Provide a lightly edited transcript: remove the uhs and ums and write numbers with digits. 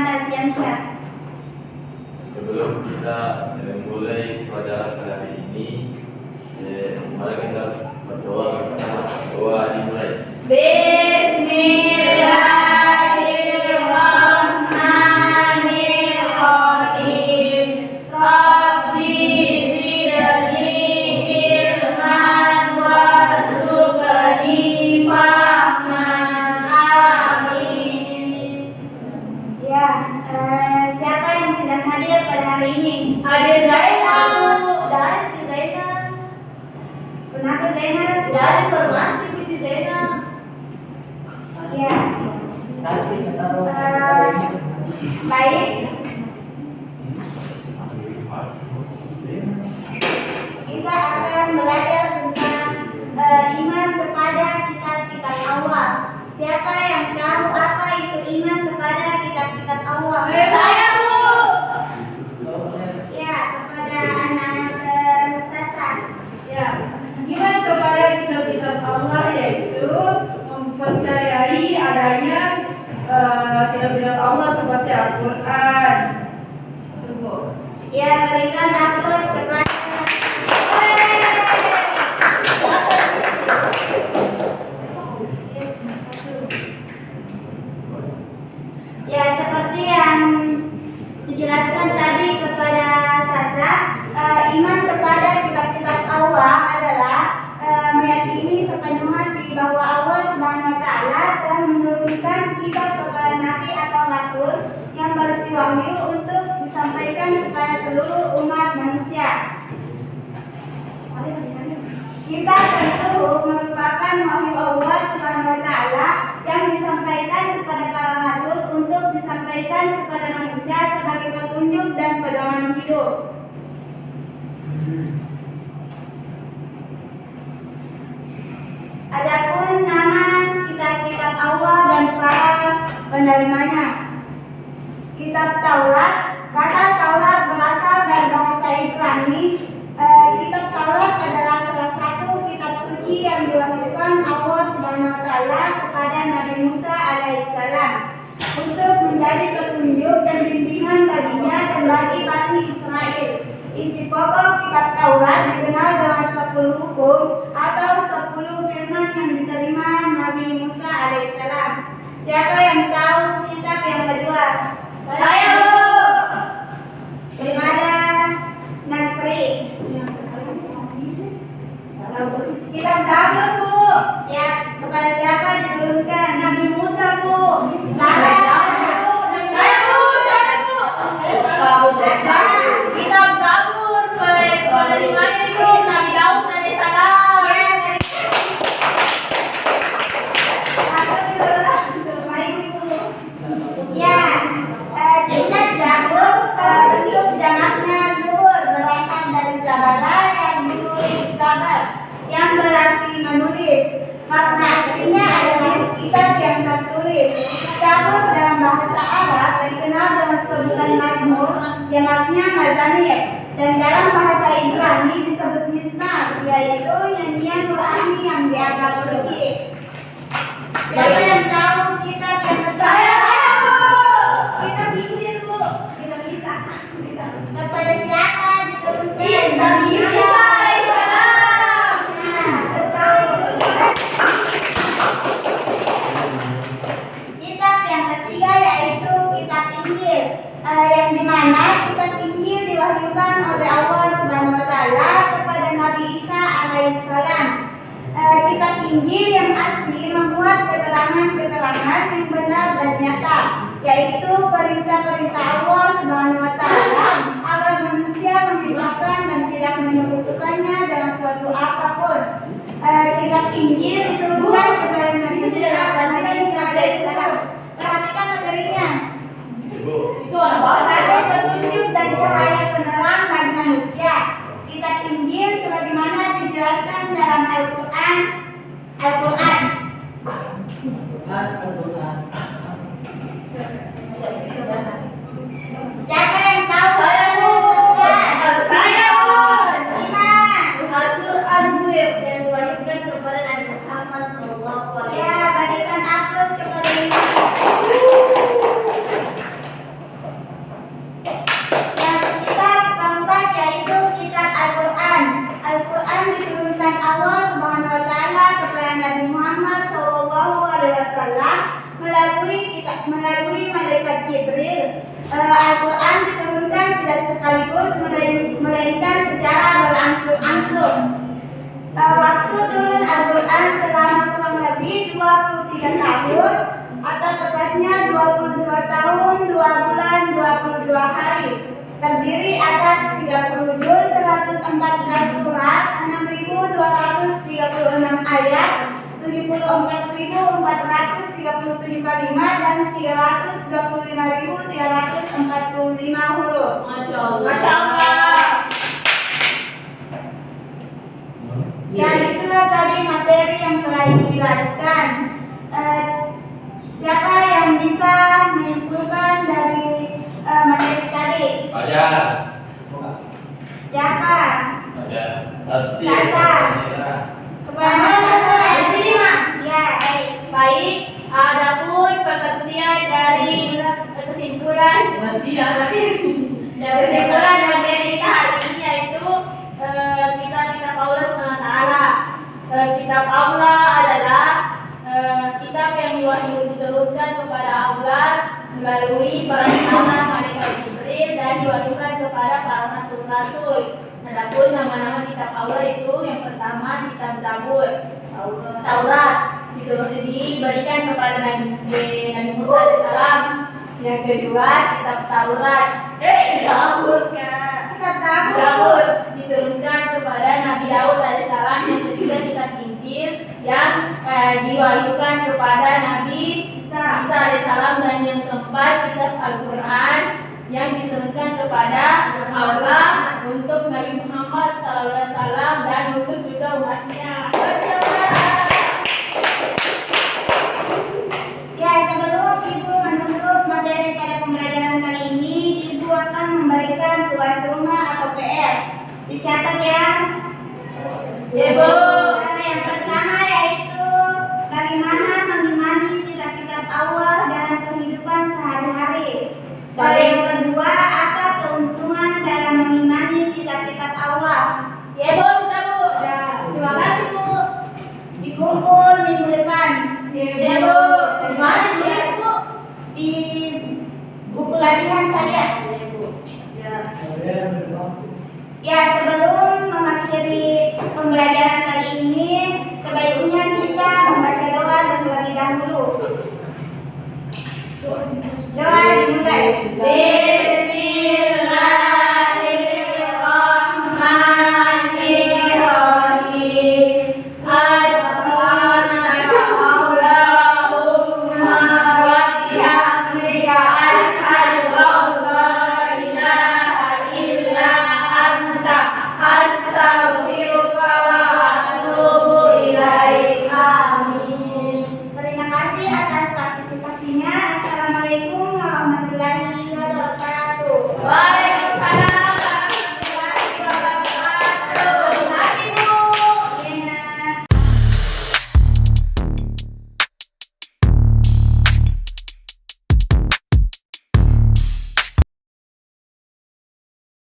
Muhammad Alfiansyah. Sebelum kita mulai pelajaran hari ini, mari kita berdoa bersama. Doa dimulai. Bismillahirrahmanirrahim. Rabbi zidni ilman warzuqni fahman. Amin. Ya, siapa yang sedang hadir pada hari ini? Hadir Zainal. Dari Zainal. Kenapa Zainal? Dari informasi Siti Zainal. Ya. Baik. Kita akan belajar tentang iman kepada kitab-kitab Allah. Siapa yang tahu apa itu iman kepada kitab-kitab Allah? Saya, Bu. Ya, kepada anak-anak Sasa. Ya, iman kepada kitab-kitab Allah yaitu mempercayai adanya kitab-kitab Allah seperti Al-Quran. Tunggu. Ya, berikan aplaus kepada ya, seperti yang dijelaskan tadi kepada Sasa, iman kepada kitab-kitab Allah adalah meyakini sepenuh hati bahwa Allah Subhanahu wa Ta'ala telah menurunkan kitab kepada nabi atau rasul yang berisi wahyu untuk disampaikan kepada seluruh umat manusia. Kitab tersebut merupakan wahyu Allah Subhanahu wa Ta'ala yang disampaikan kepada para rasul untuk disampaikan kepada manusia sebagai petunjuk dan pedoman hidup. Adapun nama kitab-kitab Allah dan para penerimanya. Kitab Taurat, kata Taurat berasal dari bahasa Ibrani. Kitab Taurat adalah salah satu kitab suci yang diwahyukan Allah Subhanahu wa Ta'ala kepada Nabi Musa alaihissalam untuk menjadi petunjuk dan bimbingan baginya dan bagi Bani Israel. Isi pokok kitab Taurat dikenal dengan 10 hukum atau 10 firman yang diterima Nabi Musa alaihissalam. Siapa yang tahu kitab yang kedua? Saya, Bu. Daripada Nasri. Kitab Zabur, Bu. Siap. Kepada siapa diturunkan? Nabi Musa, Bu. Salah. Kitab Zabur penerimanya itu Nabi Daud alaihissalam. Ya, singkat Zabur bentuk jamaknya Zubur berasal dari Zabara yang menulis kabar, yang berarti menulis. Makna aslinya adalah kitab yang tertulis. Zabur dalam bahasa Arab dikenal dengan sebutan Mazmur, jamaknya Mazamir, dan dalam bahasa Ibrani disebut Mizmar, yaitu nyanyian rohani yang dianggap suci. Siapa yang tahu kitab yang percaya? Kita Injil, Bu. Kita bisa. Kepada siapa diturunkan? Nabi Isa alaihissalam. Betul. Kitab yang ketiga yaitu kitab Injil, yang dimana kitab Injil diwahyukan oleh Allah Subhanahu wa Ta'ala kepada Nabi Isa alaihissalam. Kitab Injil yang asli memuat keterangan-keterangan yang benar dan nyata, yaitu perintah-perintah Allah Subhanahu wa Ta'ala agar manusia memisahkan dan tidak menyekutukannya dengan suatu apapun. Kitab Injil diturunkan kepada Nabi Isa alaihissalam. Perhatikan materinya. Itu apa? Sebagai petunjuk dan cahaya penerang bagi manusia. Kitab Injil sebagaimana dijelaskan dalam Al-Quran. Siapa yang tahu? Saya, Bu. Saya, Bu. Al-Quran, Bu, yang diwahyukan kepada Nabi Muhammad SAW. ya, berikan aplaus kepada Al-Quran diturunkan tidak sekaligus, melainkan secara berangsur-angsur. Waktu turun Al-Quran selama kurang lebih 23 tahun, atau tepatnya 22 tahun, 2 bulan, 22 hari. Terdiri atas 30 juz, 114 surat, 6.236 ayat, 74.437 kalimat, dan 325.345 huruf. Masya Allah. Masya Allah. Ya, itulah tadi materi yang telah dijelaskan. Siapa yang bisa menyimpulkan dari materi tadi? Fajar. Siapa? Fajar. Sasti. Sasa. Kepada Di sini, Mak. Ya, Baik, adapun pengertian dari kesimpulan kesimpulan materi kita hari ini yaitu kitab Paulus Taala. Kitab Allah adalah kitab yang diturunkan kepada Allah melalui perantaraan malaikat Jibril dan diwahyukan kepada para rasul-rasul. Adapun nama-nama kitab Allah itu yang pertama kitab Zabur, Taurat diberikan kepada Nabi Musa alaihissalam. Yang kedua kitab Taurat, Zabur Zabur diturunkan kepada Nabi Daud alaihissalam. Yang ketiga kitab Injil yang diwahyukan kepada Nabi Isa alaihissalam, dan yang keempat kitab Al-Quran yang diturunkan kepada Allah untuk Nabi Muhammad SAW dan untuk juga umatnya. ya, sebelum Ibu menutup materi pada pembelajaran kali ini, Ibu akan memberikan tugas rumah atau PR. Dicatat ya. Ibu. Yang pertama yaitu bagaimana mengimani kitab-kitab Allah dalam kehidupan sehari-hari. Yang kedua, apa keuntungan dalam mengimani kitab-kitab Allah? Ya Bu, sudah Bu. Terima kasih Bu. Dikumpul minggu depan. Ya Bu. Di mana ditulis Bu? Di buku latihan saja. Ya, sebelum mengakhiri pembelajaran kali ini, sebaiknya kita membaca doa terlebih dahulu. Doa dimulai.